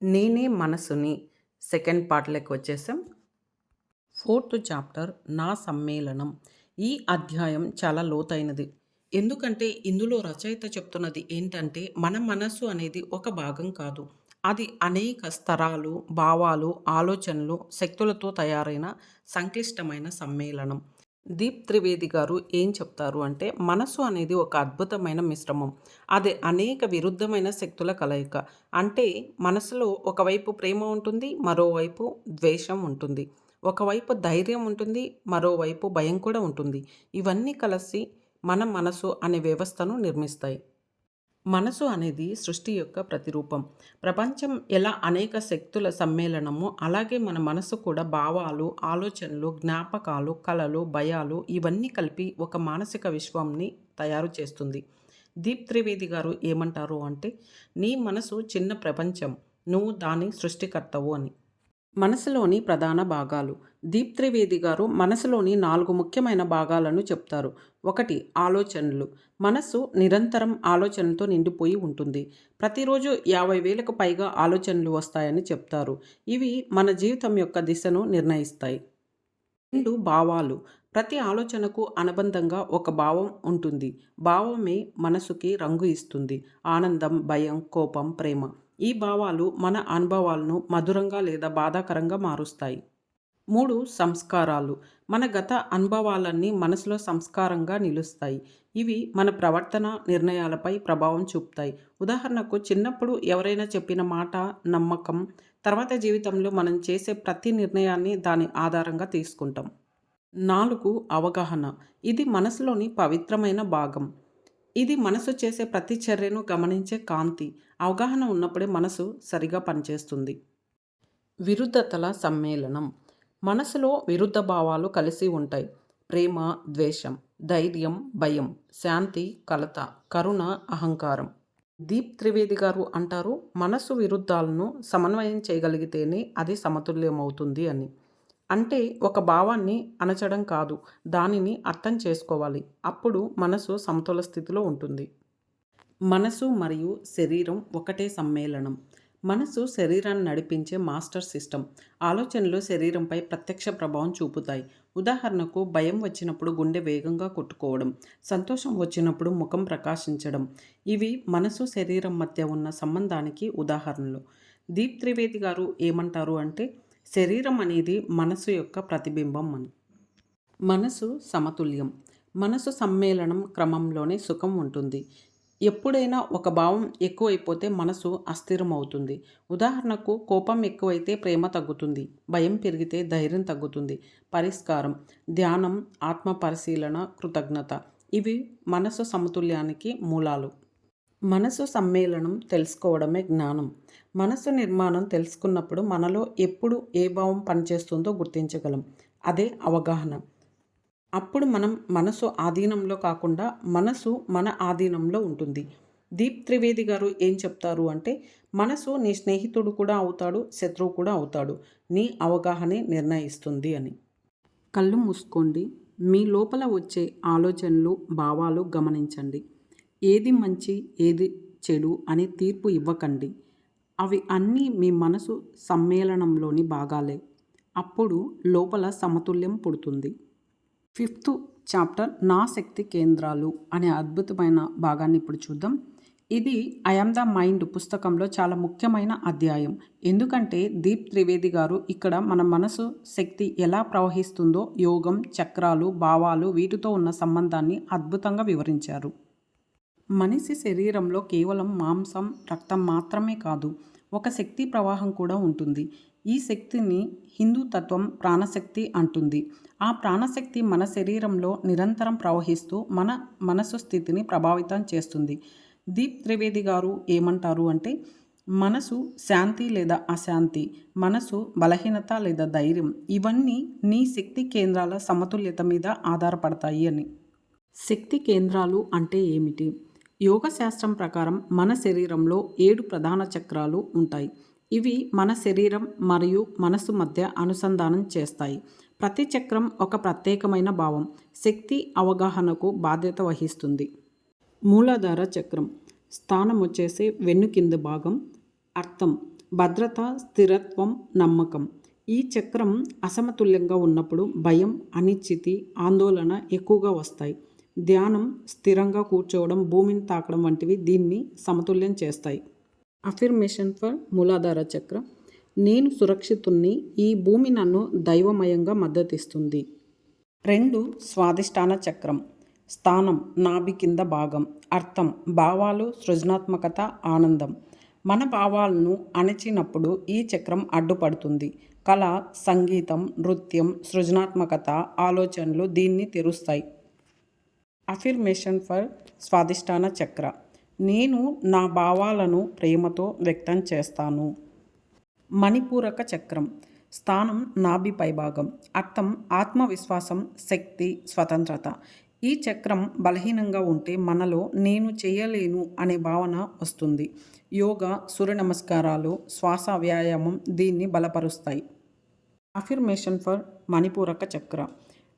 నేనే మనసుని సెకండ్ పార్ట్‌లోకి వచ్చేసాం. ఫోర్త్ చాప్టర్ నా సమ్మేళనం. ఈ అధ్యాయం చాలా లోతైనది. ఎందుకంటే ఇందులో రచయిత చెప్తున్నది ఏంటంటే, మన మనస్సు అనేది ఒక భాగం కాదు. అది అనేక స్తరాలు, భావాలు, ఆలోచనలు, శక్తులతో తయారైన సంక్లిష్టమైన సమ్మేళనం. దీప్ త్రివేది గారు ఏం చెప్తారు అంటే, మనసు అనేది ఒక అద్భుతమైన మిశ్రమం. అది అనేక విరుద్ధమైన శక్తుల కలయిక. అంటే మనసులో ఒకవైపు ప్రేమ ఉంటుంది, మరోవైపు ద్వేషం ఉంటుంది. ఒకవైపు ధైర్యం ఉంటుంది, మరోవైపు భయం కూడా ఉంటుంది. ఇవన్నీ కలిసి మన మనసు అనే వ్యవస్థను నిర్మిస్తాయి. మనసు అనేది సృష్టి యొక్క ప్రతిరూపం. ప్రపంచం ఎలా అనేక శక్తుల సమ్మేళనమో, అలాగే మన మనసు కూడా భావాలు, ఆలోచనలు, జ్ఞాపకాలు, కలలు, భయాలు ఇవన్నీ కలిపి ఒక మానసిక విశ్వంని తయారు చేస్తుంది. దీప్ త్రివేది గారు ఏమంటారు అంటే, నీ మనసు చిన్న ప్రపంచం, నువ్వు దాని సృష్టికర్తవు అని. మనసులోని ప్రధాన భాగాలు. దీప్ త్రివేది గారు మనసులోని 4 ముఖ్యమైన భాగాలను చెప్తారు. 1. ఆలోచనలు. మనస్సు నిరంతరం ఆలోచనలతో నిండిపోయి ఉంటుంది. ప్రతిరోజు 50,000కు పైగా ఆలోచనలు వస్తాయని చెప్తారు. ఇవి మన జీవితం యొక్క దిశను నిర్ణయిస్తాయి. 2. భావాలు. ప్రతి ఆలోచనకు అనుబంధంగా ఒక భావం ఉంటుంది. భావమే మనసుకి రంగు ఇస్తుంది. ఆనందం, భయం, కోపం, ప్రేమ. ఈ భావాలు మన అనుభవాలను మధురంగా లేదా బాధాకరంగా మారుస్తాయి. 3. సంస్కారాలు. మన గత అనుభవాలన్నీ మనసులో సంస్కారంగా నిలుస్తాయి. ఇవి మన ప్రవర్తన, నిర్ణయాలపై ప్రభావం చూపుతాయి. ఉదాహరణకు, చిన్నప్పుడు ఎవరైనా చెప్పిన మాట, నమ్మకం తర్వాత జీవితంలో మనం చేసే ప్రతి నిర్ణయాన్ని దాని ఆధారంగా తీసుకుంటాం. 4. అవగాహన. ఇది మనసులోని పవిత్రమైన భాగం. ఇది మనసు చేసే ప్రతి చర్యను గమనించే కాంతి. అవగాహన ఉన్నప్పుడే మనసు సరిగా పనిచేస్తుంది. విరుద్ధతల సమ్మేళనం. మనసులో విరుద్ధ భావాలు కలిసి ఉంటాయి. ప్రేమ, ద్వేషం, ధైర్యం, భయం, శాంతి, కలత, కరుణ, అహంకారం. దీప్ త్రివేది గారు అంటారు, మనసు విరుద్ధాలను సమన్వయం చేయగలిగితేనే అది సమతుల్యమవుతుంది అని. అంటే ఒక భావాన్ని అణచడం కాదు, దానిని అర్థం చేసుకోవాలి. అప్పుడు మనసు సమతుల స్థితిలో ఉంటుంది. మనసు మరియు శరీరం ఒకటే సమ్మేళనం. మనసు శరీరాన్ని నడిపించే మాస్టర్ సిస్టమ్. ఆలోచనలు శరీరంపై ప్రత్యక్ష ప్రభావం చూపుతాయి. ఉదాహరణకు, భయం వచ్చినప్పుడు గుండె వేగంగా కొట్టుకోవడం, సంతోషం వచ్చినప్పుడు ముఖం ప్రకాశించడం. ఇవి మనసు శరీరం మధ్య ఉన్న సంబంధానికి ఉదాహరణలు. దీప్ త్రివేది గారు ఏమంటారు అంటే, శరీరం అనేది మనసు యొక్క ప్రతిబింబం అని. మనసు సమతుల్యం. మనసు సమ్మేళనం క్రమంలోనే సుఖం ఉంటుంది. ఎప్పుడైనా ఒక భావం ఎక్కువైపోతే మనసు అస్థిరమవుతుంది. ఉదాహరణకు, కోపం ఎక్కువైతే ప్రేమ తగ్గుతుంది, భయం పెరిగితే ధైర్యం తగ్గుతుంది. పరిష్కారం: ధ్యానం, ఆత్మ పరిశీలన, కృతజ్ఞత. ఇవి మనసు సమతుల్యానికి మూలాలు. మనసు సమ్మేళనం తెలుసుకోవడమే జ్ఞానం. మనసు నిర్మాణం తెలుసుకున్నప్పుడు మనలో ఎప్పుడు ఏ భావం పనిచేస్తుందో గుర్తించగలం. అదే అవగాహన. అప్పుడు మనం మనసు ఆధీనంలో కాకుండా మనసు మన ఆధీనంలో ఉంటుంది. దీప్ త్రివేది గారు ఏం చెప్తారు అంటే, మనసు నీ స్నేహితుడు కూడా అవుతాడు, శత్రువు కూడా అవుతాడు. నీ అవగాహనే నిర్ణయిస్తుంది అని. కళ్ళు మూసుకోండి. మీ లోపల వచ్చే ఆలోచనలు, భావాలు గమనించండి. ఏది మంచి, ఏది చెడు అని తీర్పు ఇవ్వకండి. అవి అన్నీ మీ మనసు సమ్మేళనంలోని భాగాలే. అప్పుడు లోపల సమతుల్యం పుడుతుంది. 5th చాప్టర్ నా శక్తి కేంద్రాలు అనే అద్భుతమైన భాగాన్ని ఇప్పుడు చూద్దాం. ఇది ఐ యామ్ ద మైండ్ పుస్తకంలో చాలా ముఖ్యమైన అధ్యాయం. ఎందుకంటే దీప్ త్రివేది గారు ఇక్కడ మన మనసు శక్తి ఎలా ప్రవహిస్తుందో, యోగం, చక్రాలు, భావాలు వీటితో ఉన్న సంబంధాన్ని అద్భుతంగా వివరించారు. మనిషి శరీరంలో కేవలం మాంసం, రక్తం మాత్రమే కాదు, ఒక శక్తి ప్రవాహం కూడా ఉంటుంది. ఈ శక్తిని హిందూ తత్వం ప్రాణశక్తి అంటుంది. ఆ ప్రాణశక్తి మన శరీరంలో నిరంతరం ప్రవహిస్తూ మన మనసు స్థితిని ప్రభావితం చేస్తుంది. దీప్ త్రివేది గారు ఏమంటారు అంటే, మనసు శాంతి లేదా అశాంతి, మనసు బలహీనత లేదా ధైర్యం, ఇవన్నీ నీ శక్తి కేంద్రాల సమతుల్యత మీద ఆధారపడతాయి అని. శక్తి కేంద్రాలు అంటే ఏమిటి? యోగ శాస్త్రం ప్రకారం మన శరీరంలో 7 ప్రధాన చక్రాలు ఉంటాయి. ఇవి మన శరీరం మరియు మనసు మధ్య అనుసంధానం చేస్తాయి. ప్రతి చక్రం ఒక ప్రత్యేకమైన భావం, శక్తి, అవగాహనకు బాధ్యత వహిస్తుంది. మూలాధార చక్రం స్థానం వచ్చేసి వెన్ను కింద భాగం. అర్థం: భద్రత, స్థిరత్వం, నమ్మకం. ఈ చక్రం అసమతుల్యంగా ఉన్నప్పుడు భయం, అనిశ్చితి, ఆందోళన ఎక్కువగా వస్తాయి. ధ్యానం, స్థిరంగా కూర్చోవడం, భూమిని తాకడం వంటివి దీన్ని సమతుల్యం చేస్తాయి. అఫర్మేషన్ ఫర్ మూలాధార చక్రం. నేను సురక్షితుణ్ణి, ఈ భూమి నన్ను దైవమయంగా మద్దతిస్తుంది. 2. స్వాదిష్టాన చక్రం. స్థానం నాభి కింద భాగం. అర్థం భావాలు, సృజనాత్మకత, ఆనందం. మన భావాలను అణచినప్పుడు ఈ చక్రం అడ్డుపడుతుంది. కళ, సంగీతం, నృత్యం, సృజనాత్మకత, ఆలోచనలు దీన్ని తెరుస్తాయి. అఫర్మేషన్ ఫర్ స్వాదిష్టాన చక్ర. నేను నా భావాలను ప్రేమతో వ్యక్తం చేస్తాను. మణిపూరక చక్రం. స్థానం నాభి పైభాగం. అర్థం ఆత్మవిశ్వాసం, శక్తి, స్వతంత్రత. ఈ చక్రం బలహీనంగా ఉంటే మనలో నేను చేయలేను అనే భావన వస్తుంది. యోగా, సూర్య నమస్కారాలు, శ్వాస వ్యాయామం దీన్ని బలపరుస్తాయి. అఫర్మేషన్ ఫర్ మణిపూరక చక్ర.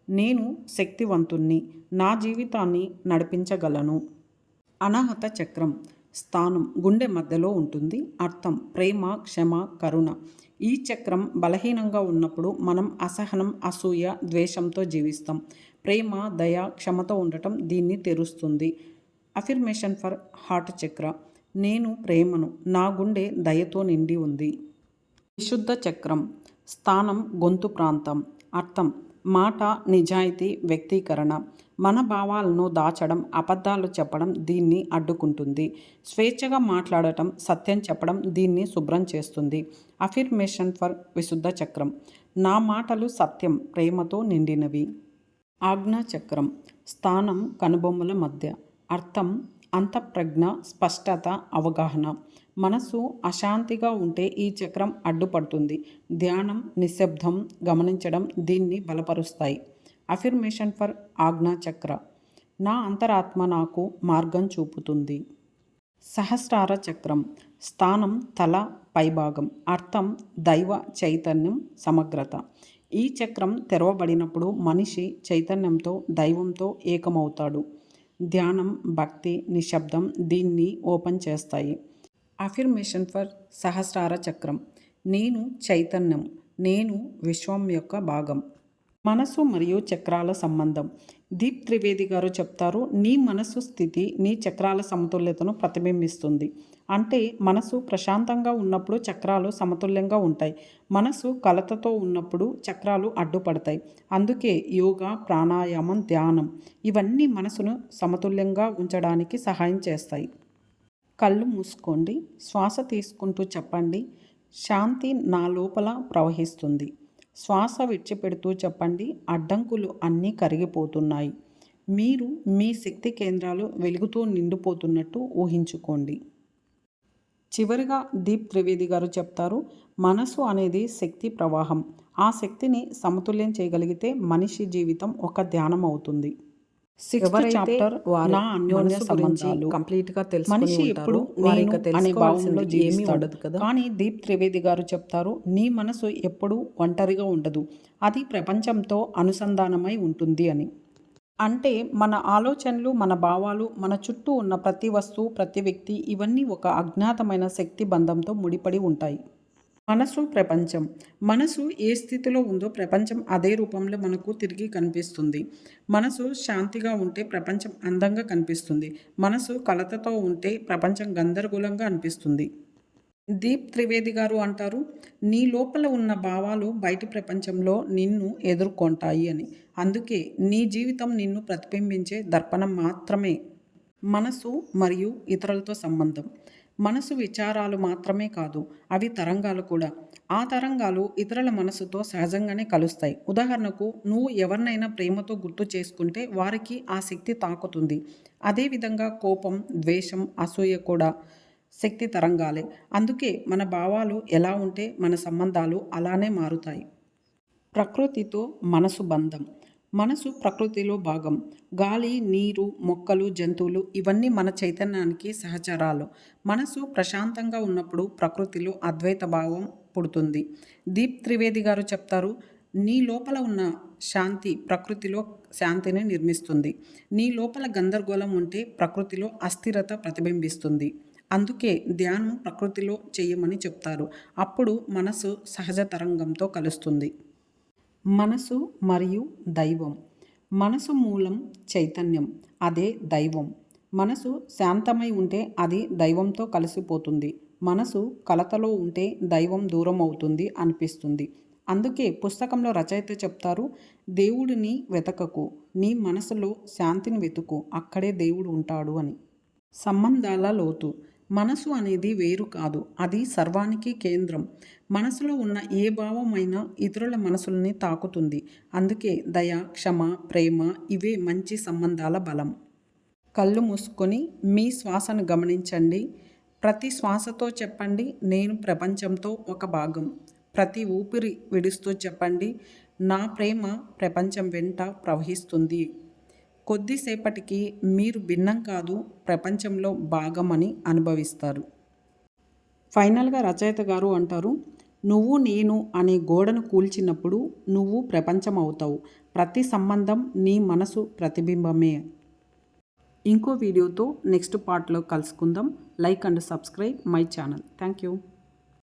నేను శక్తివంతుణ్ణి, నా జీవితాన్ని నడిపించగలను. అనాహత చక్రం. స్థానం గుండె మధ్యలో ఉంటుంది. అర్థం ప్రేమ, క్షమ, కరుణ. ఈ చక్రం బలహీనంగా ఉన్నప్పుడు మనం అసహనం, అసూయ, ద్వేషంతో జీవిస్తాం. ప్రేమ, దయ, క్షమతో ఉండటం దీన్ని తెరుస్తుంది. అఫర్మేషన్ ఫర్ హార్ట్ చక్ర. నేను ప్రేమను, నా గుండె దయతో నిండి ఉంది. విశుద్ధ చక్రం. స్థానం గొంతు ప్రాంతం. అర్థం మాట, నిజాయితీ, వ్యక్తీకరణ. మన భావాలను దాచడం, అబద్ధాలు చెప్పడం దీన్ని అడ్డుకుంటుంది. స్వేచ్ఛగా మాట్లాడటం, సత్యం చెప్పడం దీన్ని శుభ్రం చేస్తుంది. అఫర్మేషన్ ఫర్ విశుద్ధ చక్రం. నా మాటలు సత్యం, ప్రేమతో నిండినవి. ఆజ్ఞా చక్రం. స్థానం కనుబొమ్మల మధ్య. అర్థం అంతఃప్రజ్ఞ, స్పష్టత, అవగాహన. మనసు అశాంతిగా ఉంటే ఈ చక్రం అడ్డుపడుతుంది. ధ్యానం, నిశ్శబ్దం, గమనించడం దీన్ని బలపరుస్తాయి. అఫర్మేషన్ ఫర్ ఆజ్ఞా చక్ర. నా అంతరాత్మ నాకు మార్గం చూపుతుంది. సహస్రార చక్రం. స్థానం తల పైభాగం. అర్థం దైవ చైతన్యం, సమగ్రత. ఈ చక్రం తెరవబడినప్పుడు మనిషి చైతన్యంతో, దైవంతో ఏకమవుతాడు. ధ్యానం, భక్తి, నిశ్శబ్దం దీన్ని ఓపెన్ చేస్తాయి. అఫర్మేషన్ ఫర్ సహస్రార చక్రం. నేను చైతన్యం, నేను విశ్వం యొక్క భాగం. మనసు మరియు చక్రాల సంబంధం. దీప్ త్రివేది గారు చెప్తారు, నీ మనసు స్థితి నీ చక్రాల సమతుల్యతను ప్రతిబింబిస్తుంది. అంటే మనసు ప్రశాంతంగా ఉన్నప్పుడు చక్రాలు సమతుల్యంగా ఉంటాయి. మనసు కలతతో ఉన్నప్పుడు చక్రాలు అడ్డుపడతాయి. అందుకే యోగా, ప్రాణాయామం, ధ్యానం ఇవన్నీ మనసును సమతుల్యంగా ఉంచడానికి సహాయం చేస్తాయి. కళ్ళు మూసుకోండి. శ్వాస తీసుకుంటూ చెప్పండి, శాంతి నా లోపల ప్రవహిస్తుంది. శ్వాస విడిచిపెడుతూ చెప్పండి, అడ్డంకులు అన్నీ కరిగిపోతున్నాయి. మీరు మీ శక్తి కేంద్రాలు వెలుగుతూ నిండిపోతున్నట్టు ఊహించుకోండి. చివరిగా దీప్ త్రివేది గారు చెప్తారు, మనసు అనేది శక్తి ప్రవాహం. ఆ శక్తిని సమతుల్యం చేయగలిగితే మనిషి జీవితం ఒక ధ్యానం అవుతుంది. మనిషి ఎప్పుడు అనే భావంలో ఏమీ ఉండదు కదా. కానీ దీప్ త్రివేది గారు చెప్తారు, నీ మనసు ఎప్పుడూ ఒంటరిగా ఉండదు, అది ప్రపంచంతో అనుసంధానమై ఉంటుంది అని. అంటే మన ఆలోచనలు, మన భావాలు, మన చుట్టూ ఉన్న ప్రతి వస్తువు, ప్రతి వ్యక్తి ఇవన్నీ ఒక అజ్ఞాతమైన శక్తి బంధంతో ముడిపడి ఉంటాయి. మనసు, ప్రపంచం. మనసు ఏ స్థితిలో ఉందో ప్రపంచం అదే రూపంలో మనకు తిరిగి కనిపిస్తుంది. మనసు శాంతిగా ఉంటే ప్రపంచం అందంగా కనిపిస్తుంది. మనసు కలతతో ఉంటే ప్రపంచం గందరగోళంగా అనిపిస్తుంది. దీప్ త్రివేది గారు అంటారు, నీ లోపల ఉన్న భావాలు బయటి ప్రపంచంలో నిన్ను ఎదుర్కొంటాయి అని. అందుకే నీ జీవితం నిన్ను ప్రతిబింబించే దర్పణం మాత్రమే. మనసు మరియు ఇతరులతో సంబంధం. మనసు విచారాలు మాత్రమే కాదు, అవి తరంగాలు కూడా. ఆ తరంగాలు ఇతరుల మనసుతో సహజంగానే కలుస్తాయి. ఉదాహరణకు, నువ్వు ఎవరినైనా ప్రేమతో గుర్తు చేసుకుంటే వారికి ఆ శక్తి తాకుతుంది. అదేవిధంగా కోపం, ద్వేషం, అసూయ కూడా శక్తి తరంగాలే. అందుకే మన భావాలు ఎలా ఉంటే మన సంబంధాలు అలానే మారుతాయి. ప్రకృతితో మనసు బంధం. మనసు ప్రకృతిలో భాగం. గాలి, నీరు, మొక్కలు, జంతువులు ఇవన్నీ మన చైతన్యానికి సహచరాలు. మనసు ప్రశాంతంగా ఉన్నప్పుడు ప్రకృతిలో అద్వైత భావం పుడుతుంది. దీప్ త్రివేది గారు చెప్తారు, నీ లోపల ఉన్న శాంతి ప్రకృతిలో శాంతిని నిర్మిస్తుంది. నీ లోపల గందరగోళం ఉంటే ప్రకృతిలో అస్థిరత ప్రతిబింబిస్తుంది. అందుకే ధ్యానం ప్రకృతిలో చేయమని చెప్తారు. అప్పుడు మనసు సహజ తరంగంతో కలుస్తుంది. మనసు మరియు దైవం. మనసు మూలం చైతన్యం, అదే దైవం. మనసు శాంతమై ఉంటే అది దైవంతో కలిసిపోతుంది. మనసు కలతలో ఉంటే దైవం దూరం అవుతుంది అనిపిస్తుంది. అందుకే పుస్తకంలో రచయిత చెప్తారు, దేవుడిని వెతకకు, నీ మనసులో శాంతిని వెతుకు, అక్కడే దేవుడు ఉంటాడు అని. సంబంధాల లోతు. మనసు అనేది వేరు కాదు, అది సర్వానికి కేంద్రం. మనసులో ఉన్న ఏ భావమైనా ఇతరుల మనసుల్ని తాకుతుంది. అందుకే దయ, క్షమ, ప్రేమ ఇవే మంచి సంబంధాల బలం. కళ్ళు మూసుకొని మీ శ్వాసను గమనించండి. ప్రతి శ్వాసతో చెప్పండి, నేను ప్రపంచంతో ఒక భాగం. ప్రతి ఊపిరి విడుస్తూ చెప్పండి, నా ప్రేమ ప్రపంచం వెంట ప్రవహిస్తుంది. కొద్దిసేపటికి మీరు భిన్నం కాదు, ప్రపంచంలో భాగమని అనుభవిస్తారు. ఫైనల్గా రచయిత గారు అంటారు, నువ్వు నేను అనే గోడను కూల్చినప్పుడు నువ్వు ప్రపంచం అవుతావు. ప్రతి సంబంధం నీ మనసు ప్రతిబింబమే. ఇంకో వీడియోతో నెక్స్ట్ పార్ట్లో కలుసుకుందాం. Like and subscribe my channel. Thank you.